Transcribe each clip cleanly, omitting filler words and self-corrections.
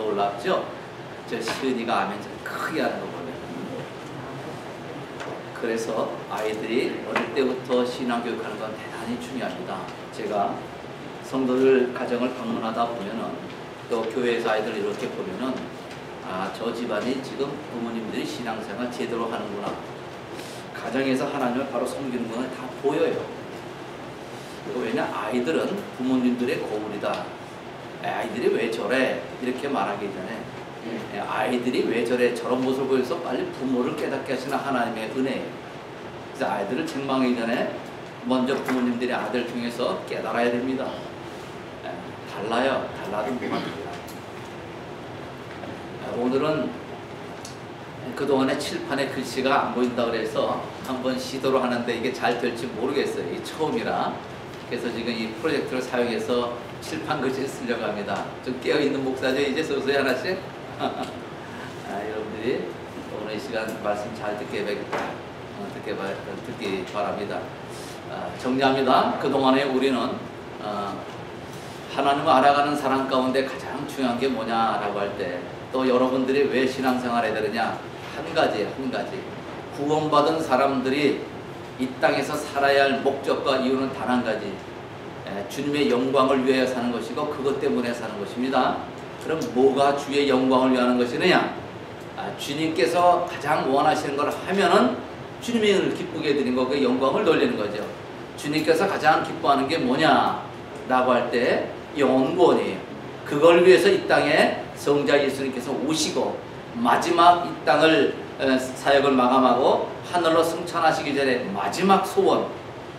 놀랍죠? 저 시은이가 아멘 크게 하는 거 보면. 그래서 아이들이 어릴 때부터 신앙교육하는 건 대단히 중요합니다. 제가 성도들 가정을 방문하다 보면은 또 교회에서 아이들 이렇게 보면은 아, 저 집안이 지금 부모님들이 신앙생활 제대로 하는구나. 가정에서 하나님을 바로 섬기는구나. 다 보여요. 왜냐? 아이들은 부모님들의 거울이다. 아이들이 왜 저래? 이렇게 말하기 전에 아이들이 왜 저래? 저런 모습을 보여서 빨리 부모를 깨닫게 하시는 하나님의 은혜예요. 그래서 아이들을 책망하기 전에 먼저 부모님들이 아들 중에서 깨달아야 됩니다. 달라요. 달라도 뭐가 됩니다. 오늘은 그동안에 칠판에 글씨가 안 보인다 그래서 한번 시도를 하는데 이게 잘 될지 모르겠어요. 이게 처음이라. 그래서 지금 이 프로젝터를 사용해서 칠판 글씨를 쓰려고 합니다. 좀 깨어있는 목사죠. 이제 서서히 하나씩. 여러분들이 오늘 이 시간 말씀 잘 듣기 바랍니다. 정리합니다. 그동안에 우리는 하나님을 알아가는 사람 가운데 가장 중요한 게 뭐냐라고 할 때 또 여러분들이 왜 신앙생활 해야 되느냐? 한 가지. 구원받은 사람들이 이 땅에서 살아야 할 목적과 이유는 단 한 가지. 주님의 영광을 위하여 사는 것이고 그것 때문에 사는 것입니다. 그럼 뭐가 주의 영광을 위하는 것이느냐? 주님께서 가장 원하시는 걸 하면은 주님을 기쁘게 해드린 거, 그 영광을 돌리는 거죠. 주님께서 가장 기뻐하는 게 뭐냐라고 할 때 영원구원이에요. 그걸 위해서 이 땅에 성자 예수님께서 오시고 마지막 이 땅을 사역을 마감하고 하늘로 승천하시기 전에 마지막 소원,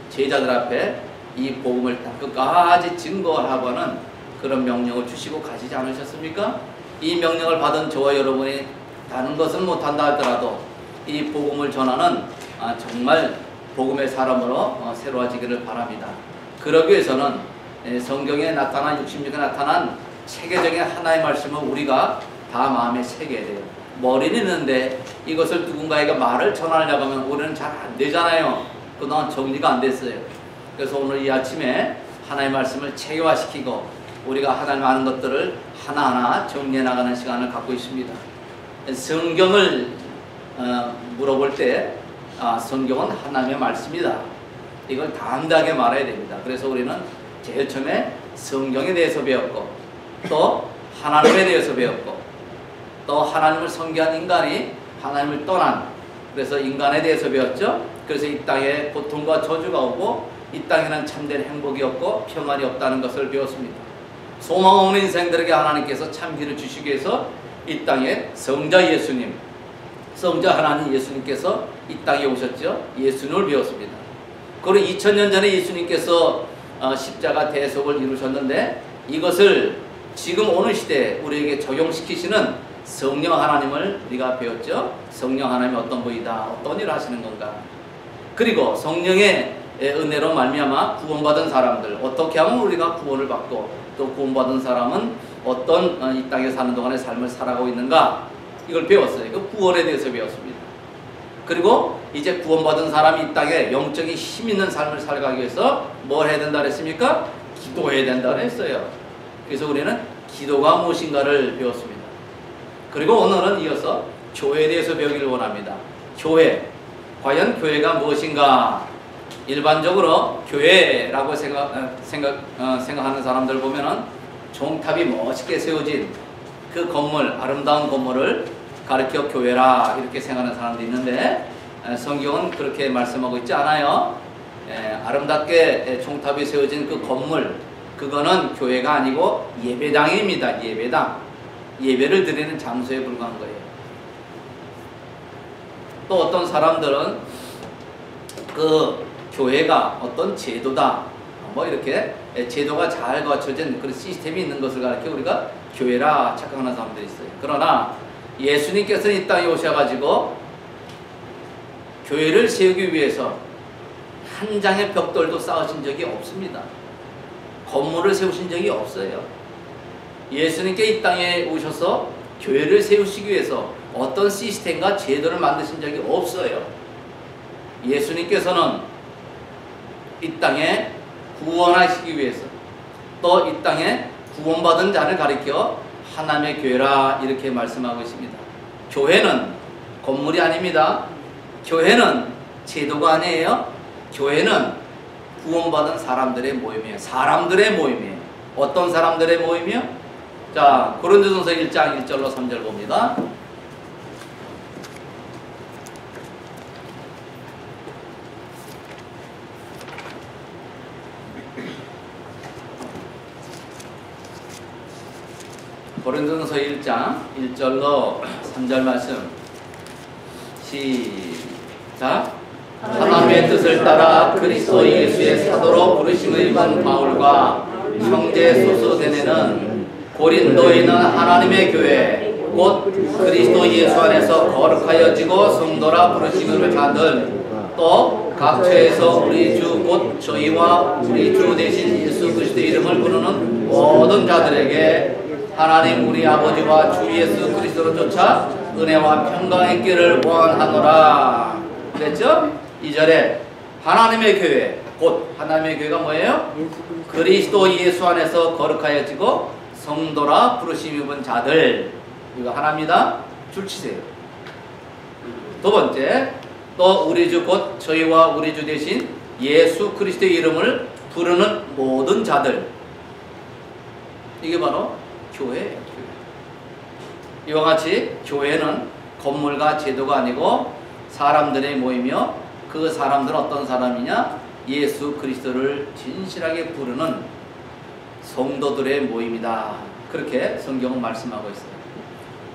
제자들 앞에 이 복음을 끝까지 증거하고는 그런 명령을 주시고 가시지 않으셨습니까? 이 명령을 받은 저와 여러분이 다른 것은 못한다 하더라도 이 복음을 전하는 정말 복음의 사람으로 새로워지기를 바랍니다. 그러기 위해서는 성경에 나타난 66에 나타난 체계적인 하나의 말씀을 우리가 다 마음에 새겨야 돼요. 머리는 있는데 이것을 누군가에게 말을 전하려고 하면 우리는 잘 안 되잖아요. 그동안 정리가 안 됐어요. 그래서 오늘 이 아침에 하나의 말씀을 체계화시키고 우리가 하나님 아는 것들을 하나하나 정리해 나가는 시간을 갖고 있습니다. 성경을 물어볼 때 성경은 하나님의 말씀이다. 이걸 담대하게 말해야 됩니다. 그래서 우리는 제일 처음에 성경에 대해서 배웠고 또 하나님에 대해서 배웠고 또 하나님을 섬기한 인간이 하나님을 떠난, 그래서 인간에 대해서 배웠죠. 그래서 이 땅에 고통과 저주가 오고 이 땅에는 참된 행복이 없고 평안이 없다는 것을 배웠습니다. 소망 없는 인생들에게 하나님께서 참기를 주시기 위해서 이 땅에 성자 예수님, 성자 하나님 예수님께서 이 땅에 오셨죠. 예수님을 배웠습니다. 그리고 2000년 전에 예수님께서 십자가 대속을 이루셨는데 이것을 지금 오늘 시대에 우리에게 적용시키시는 성령 하나님을 우리가 배웠죠. 성령 하나님이 어떤 분이다, 어떤 일을 하시는 건가. 그리고 성령의 은혜로 말미암아 구원받은 사람들, 어떻게 하면 우리가 구원을 받고 또 구원받은 사람은 어떤 이 땅에 사는 동안의 삶을 살아가고 있는가, 이걸 배웠어요. 그 구원에 대해서 배웠습니다. 그리고 이제 구원받은 사람이 이 땅에 영적인 힘 있는 삶을 살아가기 위해서 뭘 해야 된다 그랬습니까? 기도해야 된다 그랬어요. 그래서 우리는 기도가 무엇인가를 배웠습니다. 그리고 오늘은 이어서 교회에 대해서 배우기를 원합니다. 교회, 과연 교회가 무엇인가? 일반적으로 교회라고 생각하는 사람들 보면은 종탑이 멋있게 세워진 그 건물, 아름다운 건물을 가리켜 교회라 이렇게 생각하는 사람도 있는데 성경은 그렇게 말씀하고 있지 않아요. 아름답게 종탑이 세워진 그 건물, 그거는 교회가 아니고 예배당입니다. 예배당. 예배를 드리는 장소에 불과한 거예요. 또 어떤 사람들은 그 교회가 어떤 제도다, 뭐 이렇게 제도가 잘 갖춰진 그런 시스템이 있는 것을 가리켜 우리가 교회라 착각하는 사람들이 있어요. 그러나 예수님께서는 이 땅에 오셔가지고 교회를 세우기 위해서 한 장의 벽돌도 쌓으신 적이 없습니다. 건물을 세우신 적이 없어요. 예수님께 이 땅에 오셔서 교회를 세우시기 위해서 어떤 시스템과 제도를 만드신 적이 없어요. 예수님께서는 이 땅에 구원하시기 위해서 또 이 땅에 구원받은 자를 가리켜 하나님의 교회라 이렇게 말씀하고 있습니다. 교회는 건물이 아닙니다. 교회는 제도가 아니에요. 교회는 구원받은 사람들의 모임이에요. 사람들의 모임이에요. 어떤 사람들의 모임이요? 자, 고린도전서 1장 1절로 3절 봅니다. 고린도전서 1장 1절로 3절 말씀 시작. 하나님의 뜻을 따라 그리스도 예수의 사도로 부르심을 입은 바울과 형제 소소데네는 고린도에 있는 하나님의 교회 곧 그리스도 예수 안에서 거룩하여지고 성도라 부르심을 자들 또 각처에서 우리 주 곧 저희와 우리 주 대신 예수 그리스도의 이름을 부르는 모든 자들에게 하나님 우리 아버지와 주 예수 그리스도로 쫓아 은혜와 평강의 있기를 원하노라. 그랬죠? 2절에 하나님의 교회 곧 하나님의 교회가 뭐예요? 그리스도 예수 안에서 거룩하여지고 성도라 부르심 입은 자들. 이거 하나입니다. 줄 치세요. 두 번째 또 우리 주 곧 저희와 우리 주 대신 예수 그리스도의 이름을 부르는 모든 자들. 이게 바로 교회예요. 교회. 이와 같이 교회는 건물과 제도가 아니고 사람들의 모임이며 그 사람들은 어떤 사람이냐? 예수 그리스도를 진실하게 부르는 성도들의 모임이다. 그렇게 성경은 말씀하고 있어요.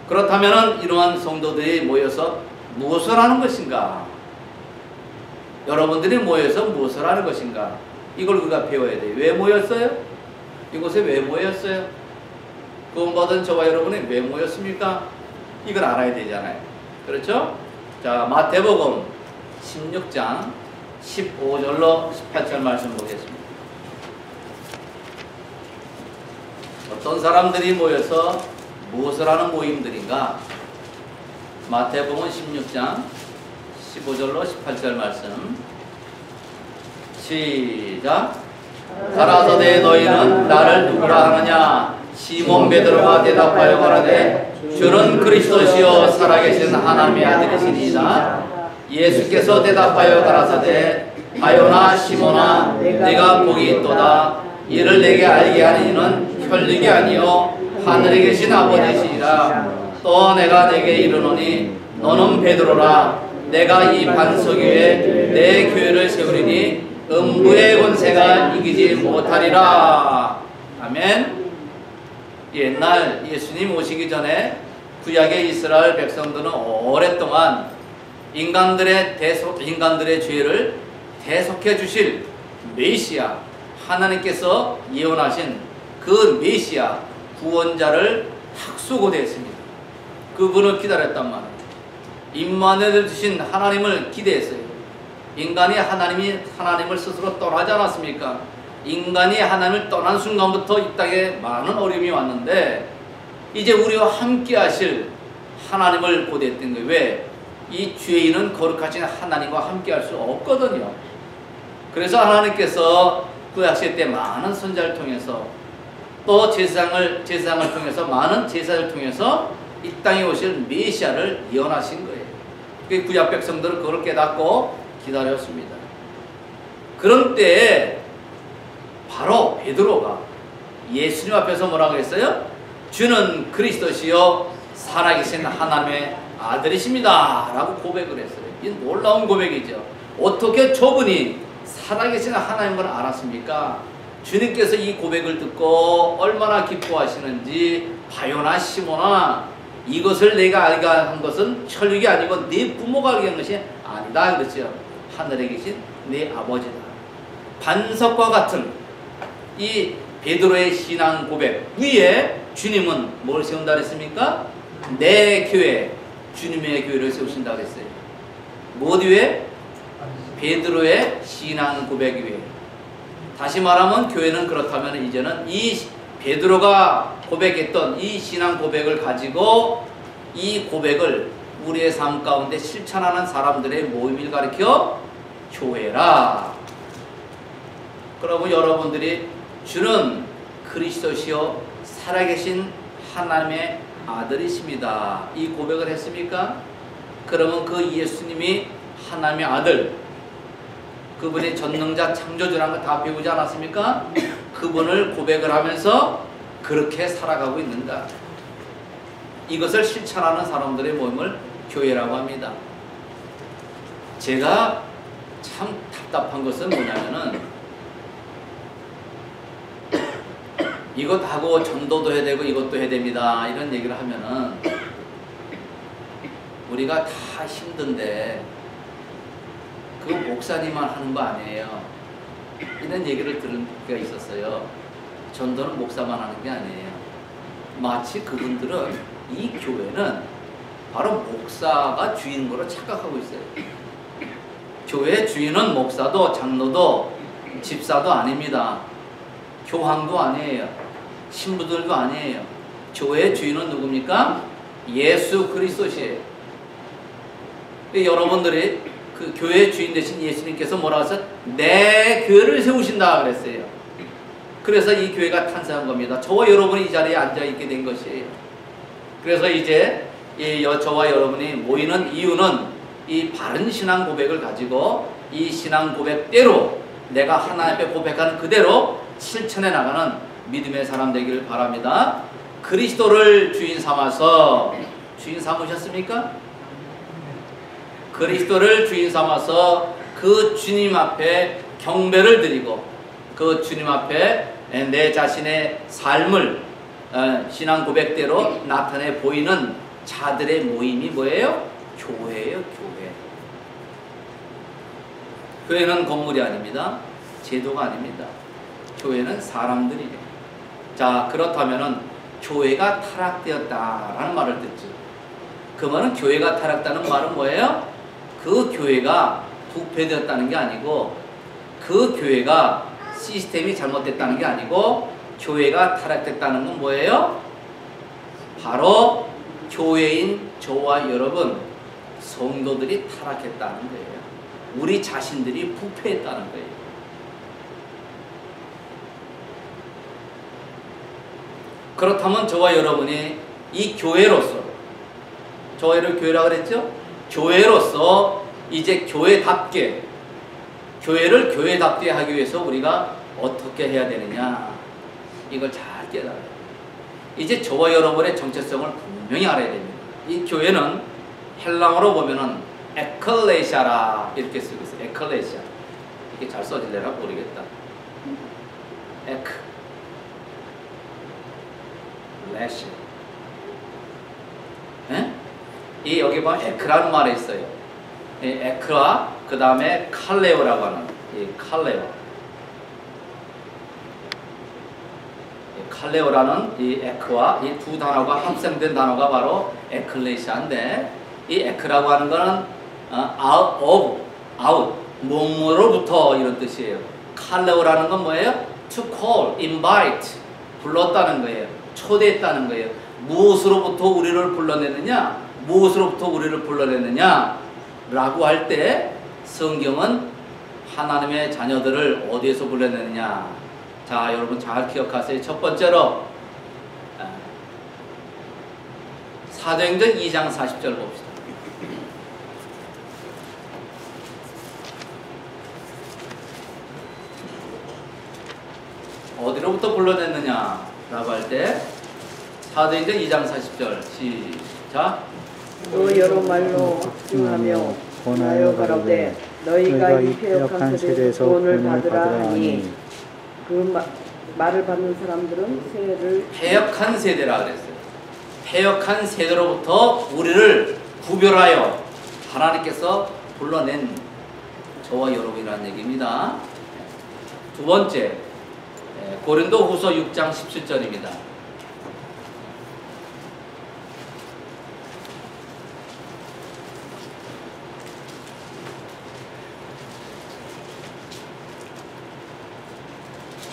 그렇다면 이러한 성도들이 모여서 무엇을 하는 것인가? 여러분들이 모여서 무엇을 하는 것인가? 이걸 우리가 배워야 돼요. 왜 모였어요? 이곳에 왜 모였어요? 구원받은 저와 여러분이 왜 모였습니까? 이걸 알아야 되잖아요. 그렇죠? 자, 마태복음 16장 15절로 18절 말씀 보겠습니다. 어떤 사람들이 모여서 무엇을 하는 모임들인가? 마태복음 16장 15절로 18절 말씀 시작. 가라사대 너희는 나를 누구라 하느냐? 시몬 베드로가 대답하여 가라되 주는 그리스도시요 살아계신 하나님의 아들이시니이다. 예수께서 대답하여 가라사대 바요나 시몬아 내가 복이 있도다. 이를 내게 알게 하는 이는 혈육이 아니요 하늘에 계신 아버지시니라. 또 내가 내게 이르노니 너는 베드로라. 내가 이 반석 위에 내 교회를 세우리니 음부의 권세가 이기지 못하리라. 아멘. 옛날 예수님 오시기 전에 구약의 이스라엘 백성들은 오랫동안 인간들의 죄를 대속해 주실 메시아, 하나님께서 예언하신 그 메시아 구원자를 탁수고대했습니다. 그분을 기다렸단 말이에요. 임마누엘 주신 하나님을 기대했어요. 인간이 하나님을 스스로 떠나지 않았습니까? 인간이 하나님을 떠난 순간부터 이 땅에 많은 어려움이 왔는데 이제 우리와 함께 하실 하나님을 고대했던 거예요. 왜? 이 죄인은 거룩하신 하나님과 함께 할 수 없거든요. 그래서 하나님께서 구약시대 때 많은 선지자를 통해서 또 제사장을 통해서 많은 제사를 통해서 이 땅에 오실 메시아를 예언하신 거예요. 그 구약 백성들은 그걸 깨닫고 기다렸습니다. 그런 때에 바로 베드로가 예수님 앞에서 뭐라고 했어요? 주는 그리스도시요 살아계신 하나님의 아들이십니다 라고 고백을 했어요. 이 놀라운 고백이죠. 어떻게 저분이 살아계신 하나님을 알았습니까? 주님께서 이 고백을 듣고 얼마나 기뻐하시는지 바요나 시몬아 이것을 내가 알게 한 것은 혈육이 아니고 네 부모가 알게 한 것이 아니다 그랬죠. 하늘에 계신 네 아버지다. 반석과 같은 이 베드로의 신앙 고백 위에 주님은 뭘 세운다 그랬습니까? 내 교회, 주님의 교회를 세우신다 그랬어요. 뭐 위에? 베드로의 신앙 고백 위에. 다시 말하면 교회는 그렇다면 이제는 이 베드로가 고백했던 이 신앙 고백을 가지고 이 고백을 우리의 삶 가운데 실천하는 사람들의 모임을 가리켜 교회라. 그러고 여러분들이 주는 그리스도시요 살아계신 하나님의 아들이십니다. 이 고백을 했습니까? 그러면 그 예수님이 하나님의 아들, 그분이 전능자 창조주라는 거 다 배우지 않았습니까? 그분을 고백을 하면서 그렇게 살아가고 있는가? 이것을 실천하는 사람들의 모임을 교회라고 합니다. 제가 참 답답한 것은 뭐냐면은 이것하고 전도도 해야 되고 이것도 해야 됩니다 이런 얘기를 하면은 우리가 다 힘든데 그거 목사님만 하는 거 아니에요 이런 얘기를 들은 때가 있었어요. 전도는 목사만 하는 게 아니에요. 마치 그분들은 이 교회는 바로 목사가 주인인 거로 착각하고 있어요. 교회 주인은 목사도 장로도 집사도 아닙니다. 교황도 아니에요. 신부들도 아니에요. 교회의 주인은 누굽니까? 예수 그리스도시에요. 여러분들이 그 교회의 주인 되신 예수님께서 뭐라고 해서 내 교회를 세우신다 그랬어요. 그래서 이 교회가 탄생한 겁니다. 저와 여러분이 이 자리에 앉아있게 된 것이에요. 그래서 이제 저와 여러분이 모이는 이유는 이 바른 신앙 고백을 가지고 이 신앙 고백대로 내가 하나님 앞에 고백하는 그대로 실천해 나가는 믿음의 사람 되기를 바랍니다. 그리스도를 주인 삼아서 주인 삼으셨습니까? 그리스도를 주인 삼아서 그 주님 앞에 경배를 드리고 그 주님 앞에 내 자신의 삶을 신앙 고백대로 나타내 보이는 자들의 모임이 뭐예요? 교회예요, 교회. 교회는 건물이 아닙니다. 제도가 아닙니다. 교회는 사람들이에요. 자, 그렇다면은 교회가 타락되었다라는 말을 듣죠. 그 말은 교회가 타락다는 말은 뭐예요? 그 교회가 부패되었다는 게 아니고 그 교회가 시스템이 잘못됐다는 게 아니고 교회가 타락됐다는 건 뭐예요? 바로 교회인 저와 여러분 성도들이 타락했다는 거예요. 우리 자신들이 부패했다는 거예요. 그렇다면 저와 여러분이 이 교회로서 저와 여러분 교회라고 그랬죠? 교회로서 이제 교회답게 교회를 교회답게 하기 위해서 우리가 어떻게 해야 되느냐 이걸 잘 깨달아요. 이제 저와 여러분의 정체성을 분명히 알아야 됩니다. 이 교회는 헬라어로 보면은 에클레시아라 이렇게 쓰고 있어요. 에클레시아. 이게 잘 써질래나 모르겠다. 에크 레시. 이 여기 보면 에크라는 말이 있어요. 이 에크와 그 다음에 칼레오라고 하는 이 칼레오. 칼레오라는 이 에크와 이 두 단어가 합성된 단어가 바로 에클레시아인데 이 에크라고 하는 거는 out of, out, 뭐뭐로부터 이런 뜻이에요. 칼레오라는 건 뭐예요? to call, invite, 불렀다는 거예요. 초대했다는 거예요. 무엇으로부터 우리를 불러내느냐? 무엇으로부터 우리를 불러내느냐? 라고 할 때 성경은 하나님의 자녀들을 어디에서 불러내느냐? 자, 여러분 잘 기억하세요. 첫 번째로 사도행전 2장 40절 봅시다. 어디로부터 불러냈느냐 라고 할 때 사도행전 2장 40절 시작. 또 여러 말로 확증하며 권하여 가로되 너희가 이 패역한 세대에서 구원을 받으라 하니 그 말을 받는 사람들은 세례를 패역한 세대라 그랬어요. 패역한 세대로부터 우리를 구별하여 하나님께서 불러낸 저와 여러분이라는 얘기입니다. 두 번째 고린도후서 6장 17절입니다.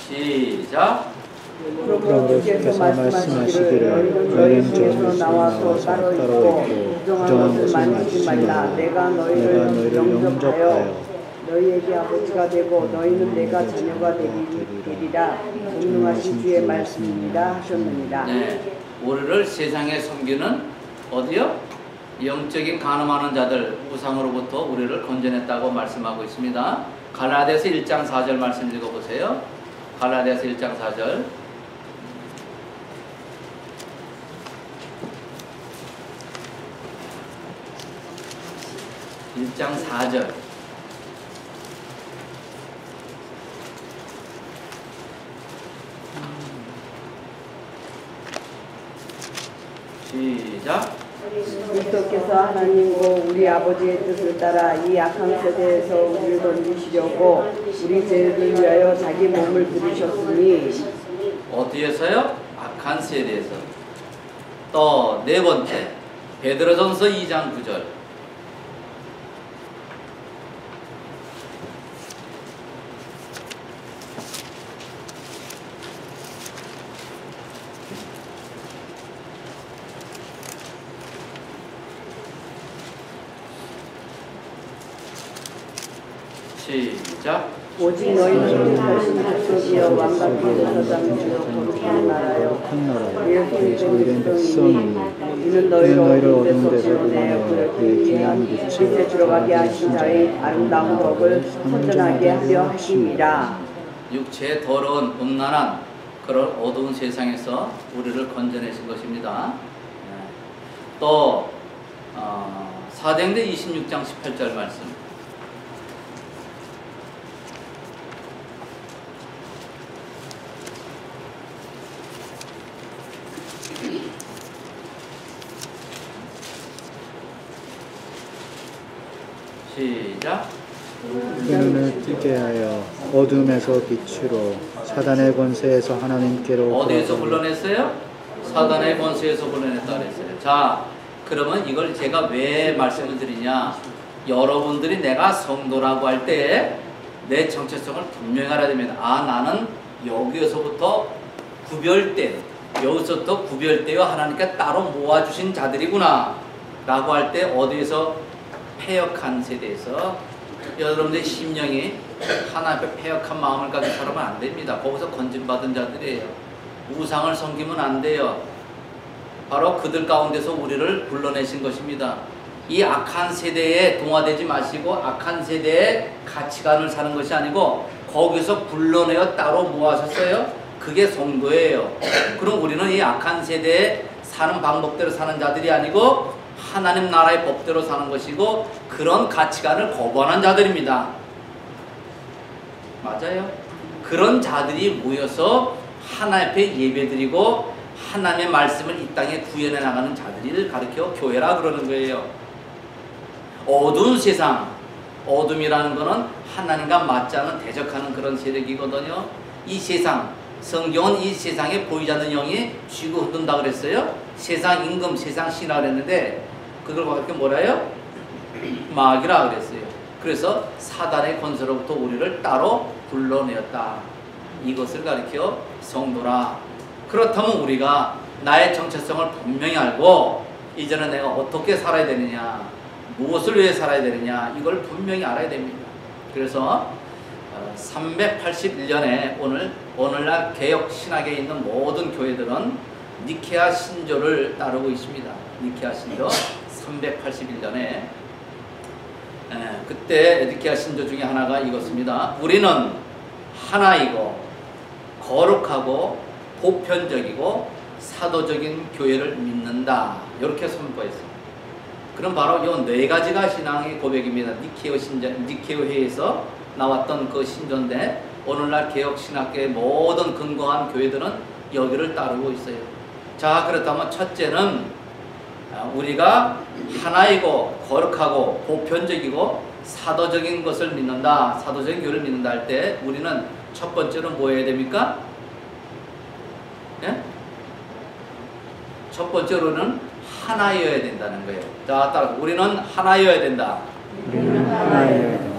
시작. 그러므로 주께서 말씀하시기를 너희는 중에서 나와서 따로 있고 부정한 것을 만지지 말라. 내가 너희를 영접하여 너희에게 아버지가 되고 너희는 내가 자녀가 되리라. 전능하신 주의 말씀입니다 하셨느니라. 네. 우리를 세상에 섬기는 어디요? 영적인 간음하는 자들 우상으로부터 우리를 건져냈다고 말씀하고 있습니다. 갈라디아서 1장 4절 말씀 읽어보세요. 갈라디아서 1장 4절. (1장 4절) 시작. 그리스도께서 하나님고 우리 아버지의 뜻을 따라 이 악한 세대에서 우리를 건지시려고 우리 죄를 위하여 자기 몸을 들이셨으니. 어디에서요? 악한 세대에서. 또 네 번째 베드로전서 2장 9절. 시작. 오직 너희는 하신 족속이여 왕각기에서 잠시로 거룩한 나라여 예수의 백성이니 이는 너희를 어두운 데서 불러내어 그의 귀한 빛에 들어가게 하신 자의 아름다운 법을 선전하게 하려 하심이라. 육체의 더러운 음란한 그런 어두운 세상에서 우리를 건져내신 것입니다. 또 사도행전 26장 18절 말씀. 시작. 그 눈을 뜨게 하여 어둠에서 빛으로 사단의 권세에서 하나님께로 어디에서 불러냈어요? 사단의 권세에서 불러냈다 그랬어요. 자, 그러면 이걸 제가 왜 말씀을 드리냐? 여러분들이 내가 성도라고 할 때 내 정체성을 분명히 알아야 됩니다. 아, 나는 여기에서부터 구별된, 여기서부터 구별되어 하나님께 따로 모아주신 자들이구나 라고 할 때 어디에서 패역한 세대에서 여러분들의 심령이 하나님께 패역한 마음을 가진 사람은 안 됩니다. 거기서 건진받은 자들이에요. 우상을 섬기면 안 돼요. 바로 그들 가운데서 우리를 불러내신 것입니다. 이 악한 세대에 동화되지 마시고 악한 세대의 가치관을 사는 것이 아니고 거기서 불러내어 따로 모아셨어요. 그게 성도예요. 그럼 우리는 이 악한 세대에 사는 방법대로 사는 자들이 아니고 하나님 나라의 법대로 사는 것이고 그런 가치관을 거부하는 자들입니다. 맞아요. 그런 자들이 모여서 하나님 앞에 예배드리고 하나님의 말씀을 이 땅에 구현해 나가는 자들을 가르쳐 교회라 그러는 거예요. 어두운 세상, 어둠이라는 것은 하나님과 맞지 않은 대적하는 그런 세력이거든요. 이 세상, 성경은 이 세상에 보이지 않는 영이 쥐고 흔든다 그랬어요. 세상 임금, 세상 신화 그랬는데 그걸 가르쳐 뭐라요? 마귀라 그랬어요. 그래서 사단의 권세로부터 우리를 따로 불러내었다. 이것을 가르쳐 성도라. 그렇다면 우리가 나의 정체성을 분명히 알고 이제는 내가 어떻게 살아야 되느냐, 무엇을 위해 살아야 되느냐, 이걸 분명히 알아야 됩니다. 그래서 381년에 오늘날 개혁 신학에 있는 모든 교회들은 니케아 신조를 따르고 있습니다. 니케아 신조 381년에 그때 니케아 신조 중에 하나가 이것입니다. 우리는 하나이고 거룩하고 보편적이고 사도적인 교회를 믿는다. 이렇게 선포했습니다. 그럼 바로 이 네 가지가 신앙의 고백입니다. 니케오 회에서 나왔던 그 신조인데 오늘날 개혁 신학계의 모든 근거한 교회들은 여기를 따르고 있어요. 자, 그렇다면 첫째는 우리가 하나이고 거룩하고 보편적이고 사도적인 것을 믿는다. 사도적인 교회를 믿는다 할 때 우리는 첫 번째로 뭐 해야 됩니까? 예? 첫 번째로는 하나여야 된다는 거예요. 자, 따라 우리는 하나여야 된다. 우리는 하나여야 된다.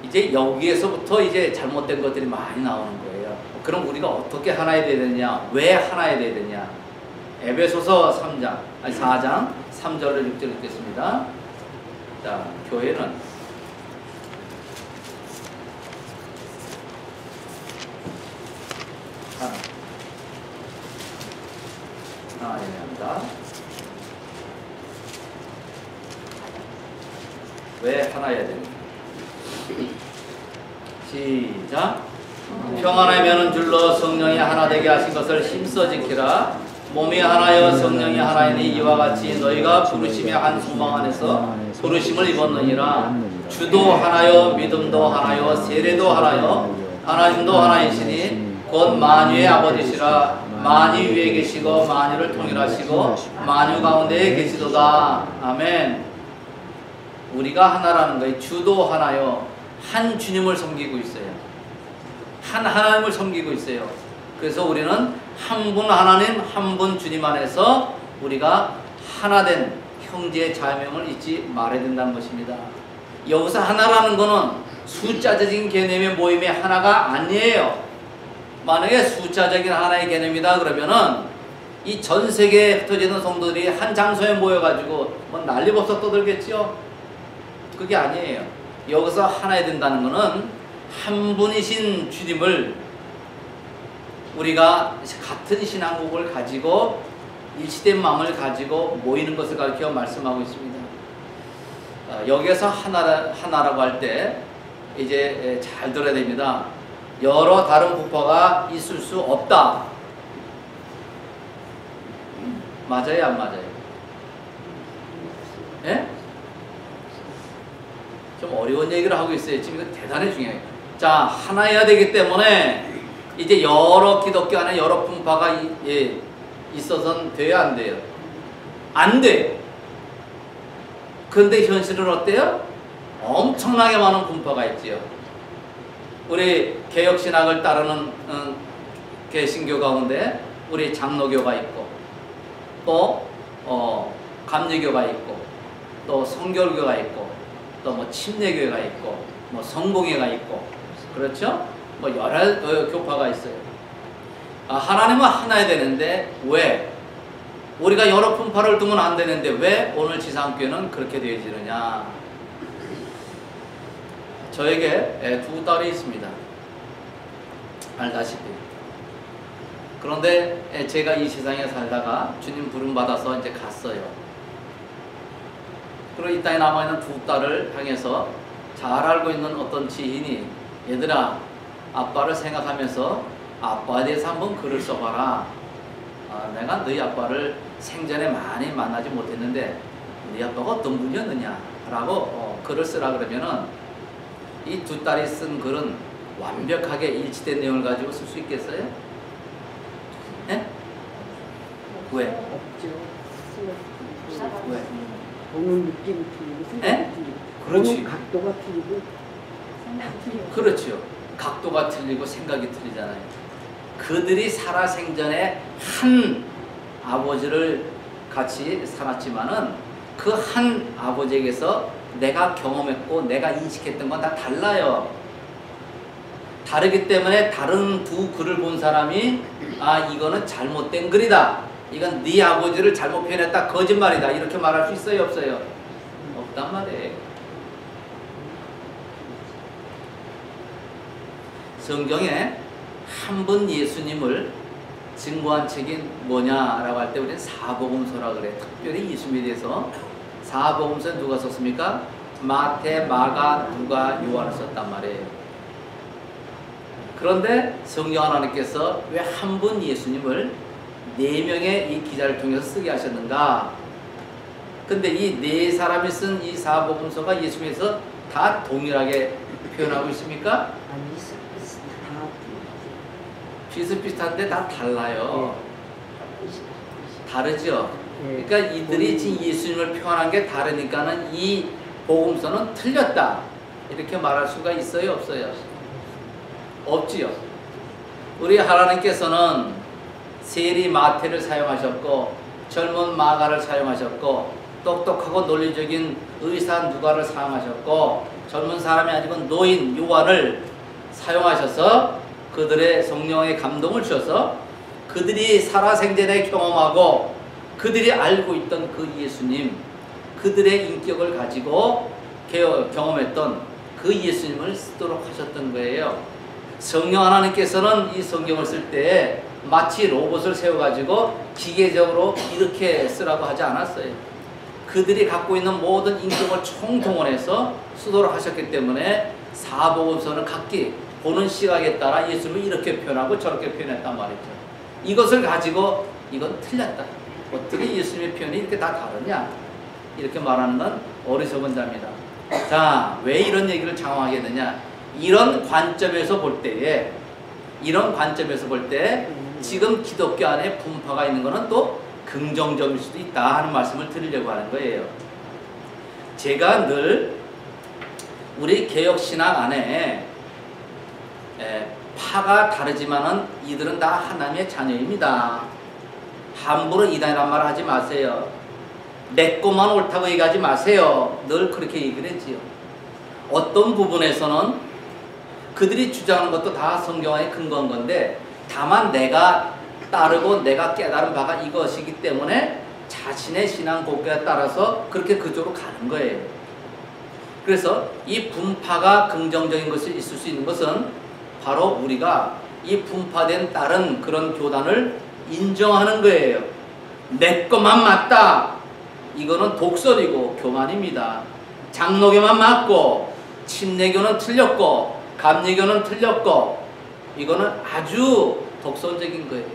이제 여기에서부터 이제 잘못된 것들이 많이 나오는 거예요. 그럼 우리가 어떻게 하나여야 되느냐? 왜 하나여야 되느냐? 에베소서 4장 3절을 6절 읽겠습니다. 자, 교회는 하나, 하나여야 됩니다. 시작. 평안하게 매는 줄로 성령이 하나 되게 하신 것을 힘써 지키라. 몸이 하나여 성령이 하나이니 이와 같이 너희가 부르심의 한 소망 안에서 부르심을 입었느니라. 주도 하나여 믿음도 하나여 세례도 하나여 하나님도 하나이시니 곧 만유의 아버지시라. 만유 위에 계시고 만유를 통일하시고 만유 가운데에 계시도다. 아멘. 우리가 하나라는 거예요. 주도 하나요. 한 주님을 섬기고 있어요. 한 하나님을 섬기고 있어요. 그래서 우리는 한 분 하나님, 한 분 주님 안에서 우리가 하나된 형제의 자명을 잊지 말아야 된다는 것입니다. 여기서 하나라는 것은 숫자적인 개념의 모임의 하나가 아니에요. 만약에 숫자적인 하나의 개념이다 그러면은 이 전 세계에 흩어지는 성도들이 한 장소에 모여가지고 뭐 난리법석 떠들겠지요. 그게 아니에요. 여기서 하나야 된다는 것은 한 분이신 주님을 우리가 같은 신앙국을 가지고 일치된 마음을 가지고 모이는 것을 가리켜 말씀하고 있습니다. 여기에서 하나라고 할 때 이제 잘 들어야 됩니다. 여러 다른 부파가 있을 수 없다. 맞아요, 안 맞아요? 예? 좀 어려운 얘기를 하고 있어요. 지금 이거 대단히 중요해요. 자, 하나여야 되기 때문에 이제 여러 기독교 안에 여러 분파가 있어서는 돼요, 안 돼요? 안 돼요. 그런데 현실은 어때요? 엄청나게 많은 분파가 있지요. 우리 개혁신학을 따르는 개신교 가운데 우리 장로교가 있고 또 감리교가 있고 또 성결교가 있고 또 뭐 침례교회가 있고 뭐 성공회가 있고 그렇죠? 뭐 여러 교파가 있어요. 하나님은 하나야 되는데 왜 우리가 여러 분파를 두면 안 되는데 왜 오늘 지상교회는 그렇게 되어지느냐? 저에게 두 딸이 있습니다. 알다시피. 그런데 제가 이 세상에 살다가 주님 부름 받아서 이제 갔어요. 그리고 이 땅에 남아있는 두 딸을 향해서 잘 알고 있는 어떤 지인이 얘들아 아빠를 생각하면서 아빠에 대해서 한번 글을 써봐라. 내가 너희 아빠를 생전에 많이 만나지 못했는데 너희 아빠가 어떤 분이었느냐 라고 글을 쓰라 그러면은 이 두 딸이 쓴 글은 완벽하게 일치된 내용을 가지고 쓸 수 있겠어요? 네? 왜? 없죠. 왜? 보는 느낌이 틀리고 네? 생각이 틀리고 그렇지. 보는 각도가 틀리고 생각이 틀리고 그렇죠. 각도가 틀리고 생각이 틀리잖아요. 그들이 살아생전에 한 아버지를 같이 살았지만은 그 한 아버지에게서 내가 경험했고 내가 인식했던 건 다 달라요. 다르기 때문에 다른 두 글을 본 사람이 이거는 잘못된 글이다. 이건 네 아버지를 잘못 표현했다. 거짓말이다. 이렇게 말할 수 있어요? 없어요? 없단 말이에요. 성경에 한 분 예수님을 증거한 책이 뭐냐라고 할 때 우리는 사복음서라 그래. 특별히 예수님에 대해서 사복음서에 누가 썼습니까? 마태, 마가, 누가, 요한을 썼단 말이에요. 그런데 성령 하나님께서 왜 한 분 예수님을 4명의 이 기자를 통해서 쓰게 하셨는가? 근데 이 4사람이 쓴 이 사복음서가 예수님에서 다 동일하게 표현하고 있습니까? 아니 다 비슷비슷한데 다 달라요. 다르죠? 네. 그러니까 이들이 지금 예수님을 표현한 게 다르니까는 이 복음서는 틀렸다. 이렇게 말할 수가 있어요? 없어요? 없지요. 우리 하나님께서는 세리 마태를 사용하셨고 젊은 마가를 사용하셨고 똑똑하고 논리적인 의사 누가를 사용하셨고 젊은 사람이 아니고 노인 요한을 사용하셔서 그들의 성령의 감동을 주셔서 그들이 살아생전에 경험하고 그들이 알고 있던 그 예수님, 그들의 인격을 가지고 경험했던 그 예수님을 쓰도록 하셨던 거예요. 성령 하나님께서는 이 성경을 쓸 때 마치 로봇을 세워가지고 기계적으로 이렇게 쓰라고 하지 않았어요. 그들이 갖고 있는 모든 인격을 총동원해서 수도를 하셨기 때문에 사복음서는 각기 보는 시각에 따라 예수님을 이렇게 표현하고 저렇게 표현했단 말이죠. 이것을 가지고 이건 틀렸다. 어떻게 예수님의 표현이 이렇게 다 다르냐? 이렇게 말하는 건 어리석은 자입니다. 자, 왜 이런 얘기를 장황하게 되냐? 이런 관점에서 볼 때에 지금 기독교 안에 분파가 있는 것은 또 긍정적일 수도 있다 하는 말씀을 드리려고 하는 거예요. 제가 늘 우리 개혁신학 안에 파가 다르지만은 이들은 다 하나님의 자녀입니다. 함부로 이단이란 말 하지 마세요. 내 것만 옳다고 얘기하지 마세요. 늘 그렇게 얘기를 했지요. 어떤 부분에서는 그들이 주장하는 것도 다 성경에 근거한 건데 다만 내가 따르고 내가 깨달은 바가 이것이기 때문에 자신의 신앙 고백에 따라서 그렇게 그쪽으로 가는 거예요. 그래서 이 분파가 긍정적인 것이 있을 수 있는 것은 바로 우리가 이 분파된 다른 그런 교단을 인정하는 거예요. 내 것만 맞다. 이거는 독설이고 교만입니다. 장로교만 맞고 침례교는 틀렸고 감리교는 틀렸고 이거는 아주 독선적인 거예요.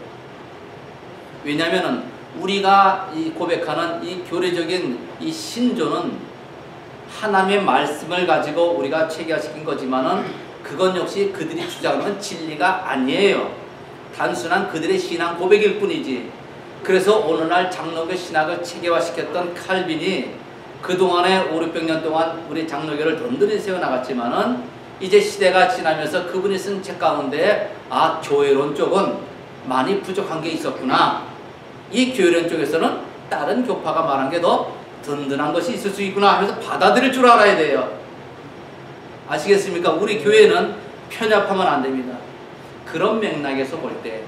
왜냐하면 우리가 이 고백하는 이 교리적인 이 신조는 하나님의 말씀을 가지고 우리가 체계화시킨 거지만은 그건 역시 그들이 주장하는 진리가 아니에요. 단순한 그들의 신앙 고백일 뿐이지. 그래서 오늘날 장로교 신학을 체계화시켰던 칼빈이 그동안에 500~600년 동안 우리 장로교를 든든히 세워나갔지만은 이제 시대가 지나면서 그분이 쓴 책 가운데 아, 교회론 쪽은 많이 부족한 게 있었구나. 이 교회론 쪽에서는 다른 교파가 말한 게 더 든든한 것이 있을 수 있구나 하면서 받아들일 줄 알아야 돼요. 아시겠습니까? 우리 교회는 편협하면 안 됩니다. 그런 맥락에서 볼 때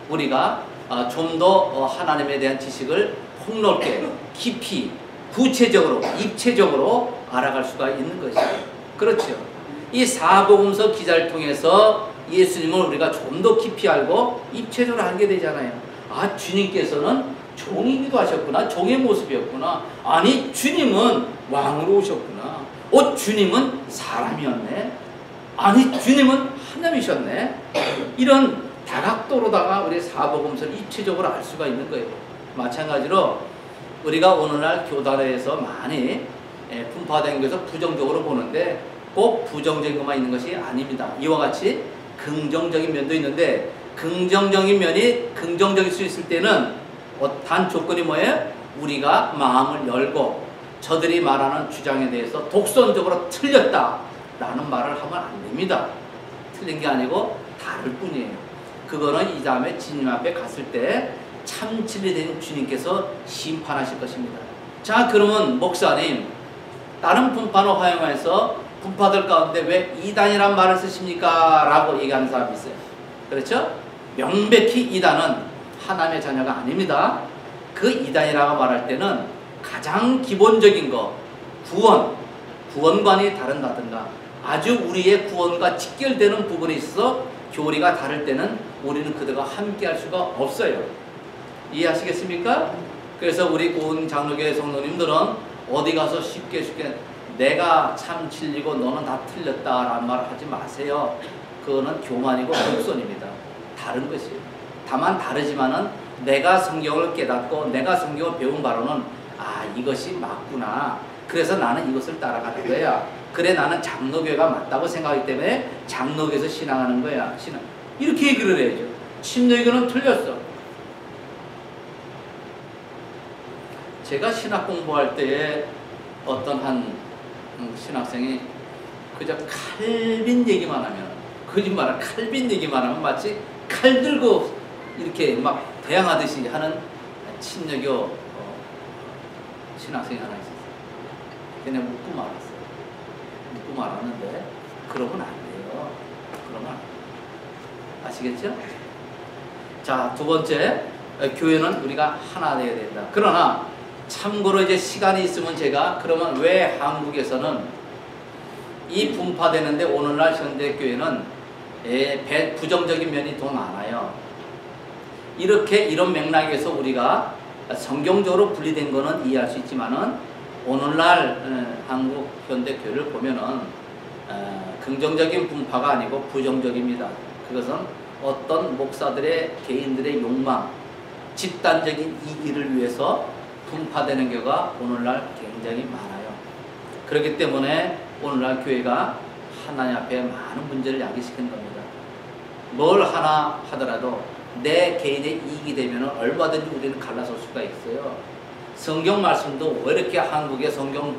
우리가 좀 더 하나님에 대한 지식을 폭넓게 깊이 구체적으로 입체적으로 알아갈 수가 있는 것이에요. 그렇죠. 이 사복음서 기자를 통해서 예수님을 우리가 좀 더 깊이 알고 입체적으로 알게 되잖아요. 아, 주님께서는 종이기도 하셨구나. 종의 모습이었구나. 아니, 주님은 왕으로 오셨구나. 주님은 사람이었네. 아니, 주님은 하나님이셨네. 이런 다각도로다가 우리 사복음서를 입체적으로 알 수가 있는 거예요. 마찬가지로 우리가 오늘날 교단에서 많이 분파된 것에서 부정적으로 보는데 꼭 부정적인 것만 있는 것이 아닙니다. 이와 같이 긍정적인 면도 있는데 긍정적인 면이 긍정적일 수 있을 때는 단 조건이 뭐예요? 우리가 마음을 열고 저들이 말하는 주장에 대해서 독선적으로 틀렸다라는 말을 하면 안 됩니다. 틀린 게 아니고 다를 뿐이에요. 그거는 이 다음에 주님 앞에 갔을 때 참 진리된 주님께서 심판하실 것입니다. 자, 그러면 목사님, 다른 분파는 허용해서 분파들 가운데 왜 이단이란 말을 쓰십니까? 라고 얘기하는 사람이 있어요. 그렇죠? 명백히 이단은 하나님의 자녀가 아닙니다. 그 이단이라고 말할 때는 가장 기본적인 거, 구원관이 다른다든가 아주 우리의 구원과 직결되는 부분에 있어서 교리가 다를 때는 우리는 그들과 함께 할 수가 없어요. 이해하시겠습니까? 그래서 우리 온 장로교회 성도님들은 어디 가서 쉽게 내가 참 진리고 너는 다 틀렸다라는 말을 하지 마세요. 그거는 교만이고 독선입니다. 다른 것이에요. 다만 다르지만은 내가 성경을 깨닫고 내가 성경을 배운 바로는 아, 이것이 맞구나. 그래서 나는 이것을 따라가는 거야. 그래, 나는 장로교회가 맞다고 생각하기 때문에 장로교에서 신앙하는 거야. 이렇게 얘기를 해야죠. 침례교는 틀렸어. 제가 신학 공부할 때에 어떤 한 신학생이 그저 칼빈 얘기만 하면, 거짓말은 칼빈 얘기만 하면 마치 칼 들고 이렇게 막 대항하듯이 하는 침례교 신학생이 하나 있었어요. 걔네 묻고 말았어요. 묻고 말았는데 그러면 안 돼요. 그러면 안 돼요. 아시겠죠? 자, 두 번째, 교회는 우리가 하나 되어야 된다. 그러나 참고로 이제 시간이 있으면 제가 그러면 왜 한국에서는 이 분파되는데 오늘날 현대교회는 부정적인 면이 더 많아요. 이런 맥락에서 우리가 성경적으로 분리된 거는 이해할 수 있지만은 오늘날 한국 현대교회를 보면은 긍정적인 분파가 아니고 부정적입니다. 그것은 어떤 목사들의 개인들의 욕망, 집단적인 이기를 위해서 분파되는 경우가 오늘날 굉장히 많아요. 그렇기 때문에 오늘날 교회가 하나님 앞에 많은 문제를 야기시키는 겁니다. 뭘 하나 하더라도 내 개인의 이익이 되면 얼마든지 우리는 갈라설 수가 있어요. 성경 말씀도 왜 이렇게 한국에 성경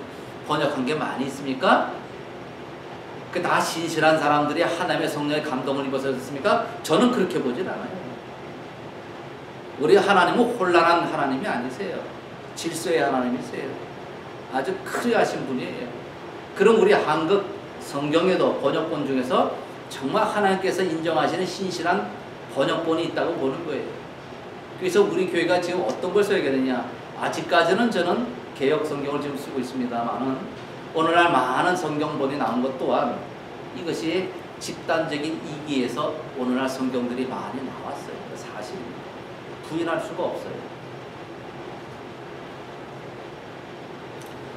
번역한 게 많이 있습니까? 그 다 신실한 사람들이 하나님의 성령의 감동을 입어서 했습니까? 저는 그렇게 보질 않아요. 우리 하나님은 혼란한 하나님이 아니세요. 질서의 하나님이세요. 아주 크리하신 분이에요. 그럼 우리 한국 성경에도 번역본 중에서 정말 하나님께서 인정하시는 신실한 번역본이 있다고 보는 거예요. 그래서 우리 교회가 지금 어떤 걸 써야 되느냐? 아직까지는 저는 개역 성경을 지금 쓰고 있습니다만은 오늘날 많은 성경본이 나온 것 또한 이것이 집단적인 이기에서 오늘날 성경들이 많이 나왔어요. 사실입니다. 부인할 수가 없어요.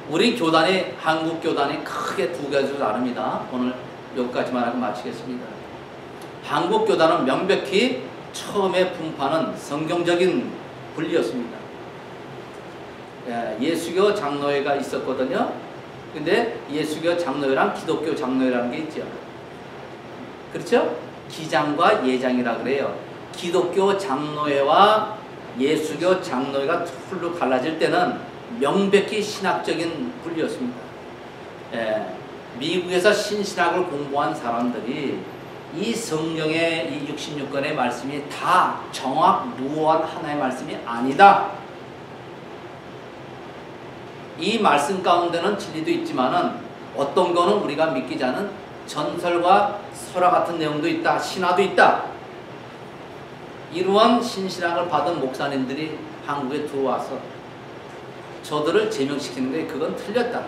우리 교단이, 한국 교단이 크게 두 가지로 나눕니다. 오늘 여기까지만 하고 마치겠습니다. 한국 교단은 명백히 처음에 분파는 성경적인 분리였습니다. 예수교 장로회가 있었거든요. 근데 예수교 장로회랑 기독교 장로회라는 게 있죠. 그렇죠? 기장과 예장이라 그래요. 기독교 장로회와 예수교 장로회가 둘로 갈라질 때는 명백히 신학적인 분리였습니다. 미국에서 신신학을 공부한 사람들이 이 성경의 이 66권의 말씀이 다 정확 무한 하나의 말씀이 아니다. 이 말씀 가운데는 진리도 있지만은 어떤 거는 우리가 믿기지 않은 전설과 설화 같은 내용도 있다. 신화도 있다. 이러한 신신학을 받은 목사님들이 한국에 들어와서 저들을 제명시키는 게 그건 틀렸다.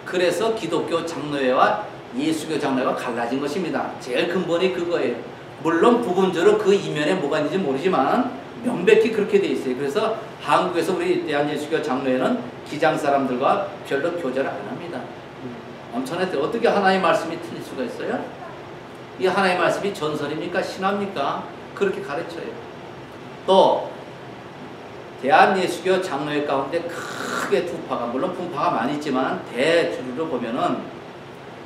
그래서 기독교 장로회와 예수교 장로회가 갈라진 것입니다. 제일 근본이 그거예요. 물론 부분적으로 그 이면에 뭐가 있는지 모르지만 명백히 그렇게 돼 있어요. 그래서 한국에서 우리 대한예수교 장로회는 기장 사람들과 별로 교제를 안 합니다. 엄청나게 어떻게 하나님의 말씀이 틀릴 수가 있어요? 이 하나님의 말씀이 전설입니까? 신화입니까? 그렇게 가르쳐요. 또 대한예수교 장로회 가운데 크게 두 파가, 물론 분파가 많이 있지만 대주류로 보면은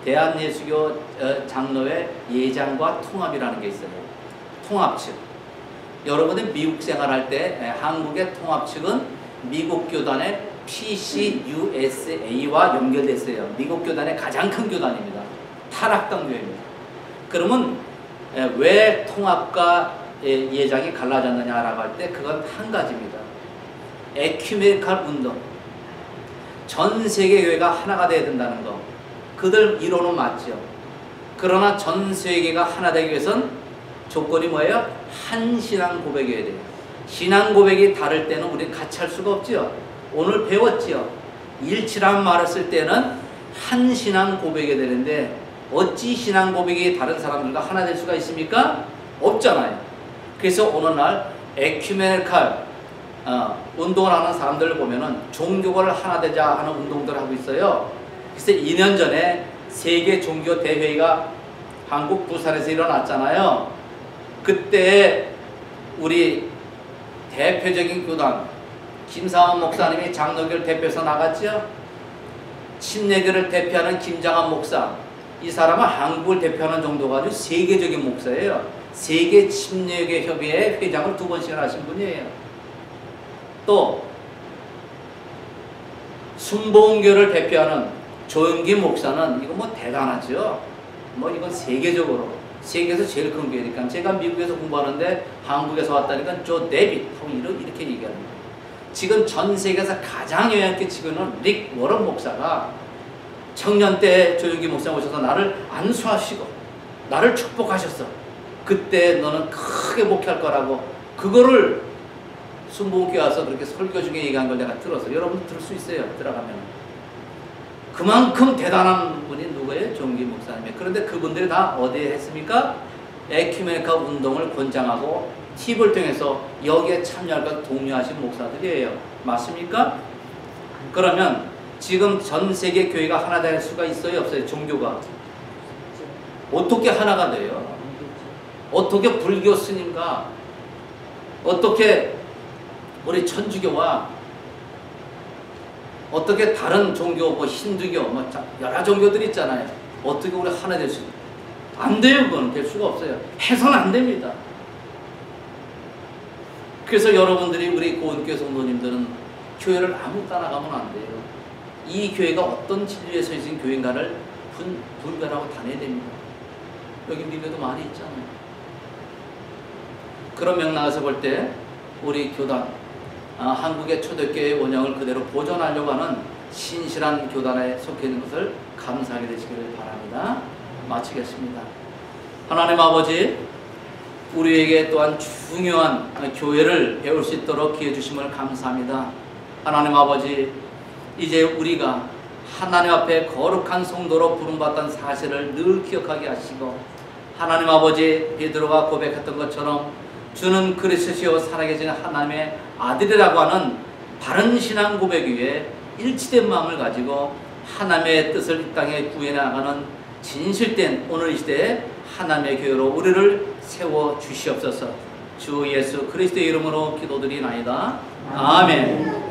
대한예수교 장로회 예장과 통합이라는 게 있어요. 통합 측. 여러분들 미국 생활할 때 한국의 통합 측은 미국 교단의 PCUSA와 연결됐어요. 미국 교단의 가장 큰 교단입니다. 타락당 교회입니다. 그러면 왜 통합과 예장이 갈라졌느냐라고 할 때 그건 한 가지입니다. 에큐메니칼 운동. 전 세계 교회가 하나가 돼야 된다는 거. 그들 이론은 맞죠. 그러나 전 세계가 하나 되기 위해서는 조건이 뭐예요? 한 신앙 고백이어야 돼요. 신앙 고백이 다를 때는 우리는 같이 할 수가 없죠. 오늘 배웠죠. 일치란 말을 쓸 때는 한 신앙 고백이 되는데 어찌 신앙 고백이 다른 사람들과 하나 될 수가 있습니까? 없잖아요. 그래서 오늘날 에큐메니칼 운동을 하는 사람들을 보면은 종교를 하나 되자 하는 운동들을 하고 있어요. 그래서 2년 전에 세계 종교 대회가 한국 부산에서 일어났잖아요. 그때 우리 대표적인 교단 김상원 목사님이 장로교를 대표해서 나갔죠. 침례교를 대표하는 김장한 목사, 이 사람은 한국을 대표하는 정도가 아주 세계적인 목사예요. 세계 침례교 협의회 회장을 2번씩이나 하신 분이에요. 또 순복음교를 대표하는 조영기 목사는 이거 뭐 대단하죠. 뭐 이건 세계적으로 세계에서 제일 큰 교회니까. 제가 미국에서 공부하는데 한국에서 왔다니까 조 데빗 이렇게 얘기합니다. 지금 전 세계에서 가장 영향 있게 지금은 릭 워런 목사가 청년 때 조영기 목사 오셔서 나를 안수하시고 나를 축복하셨어. 그때 너는 크게 목회할 거라고 그거를 순복음교회 와서 그렇게 설교 중에 얘기한 걸 내가 들어서 여러분도 들을 수 있어요. 들어가면 그만큼 대단한 분이 누구예요? 조영기 목사님이. 그런데 그분들이 다 어디에 했습니까? 에큐메니카 운동을 권장하고 팁을 통해서 여기에 참여할까 독려하신 목사들이에요. 맞습니까? 그러면 지금 전 세계 교회가 하나 될 수가 있어요? 없어요? 종교가 어떻게 하나가 돼요? 어떻게 불교 스님과 어떻게 우리 천주교와 어떻게 다른 종교, 뭐 힌두교, 뭐 여러 종교들이 있잖아요. 어떻게 우리 하나 될 수 있어요? 안 돼요. 그건 될 수가 없어요. 해서는 안 됩니다. 그래서 여러분들이 우리 고은교회 성도님들은 교회를 아무 따라가면 안 돼요. 이 교회가 어떤 진리에 서 있는 교회인가를 분별하고 다녀야 됩니다. 여기 미국에도 많이 있잖아요. 그런 맥락에서 볼 때 우리 교단, 한국의 초대교회의 원형을 그대로 보존하려고 하는 신실한 교단에 속해 있는 것을 감사하게 되시기를 바랍니다. 마치겠습니다. 하나님 아버지, 우리에게 또한 중요한 교회를 배울 수 있도록 기회 주심을 감사합니다. 하나님 아버지, 이제 우리가 하나님 앞에 거룩한 성도로 부름받던 사실을 늘 기억하게 하시고, 하나님 아버지, 베드로가 고백했던 것처럼 주는 그리스도시요 살아계신 하나님의 아들이라고 하는 바른 신앙 고백 위에 일치된 마음을 가지고 하나님의 뜻을 이 땅에 구해 나가는 진실된 오늘 이 시대에 하나님의 교회로 우리를 세워 주시옵소서. 주 예수 그리스도의 이름으로 기도드리나이다. 아멘.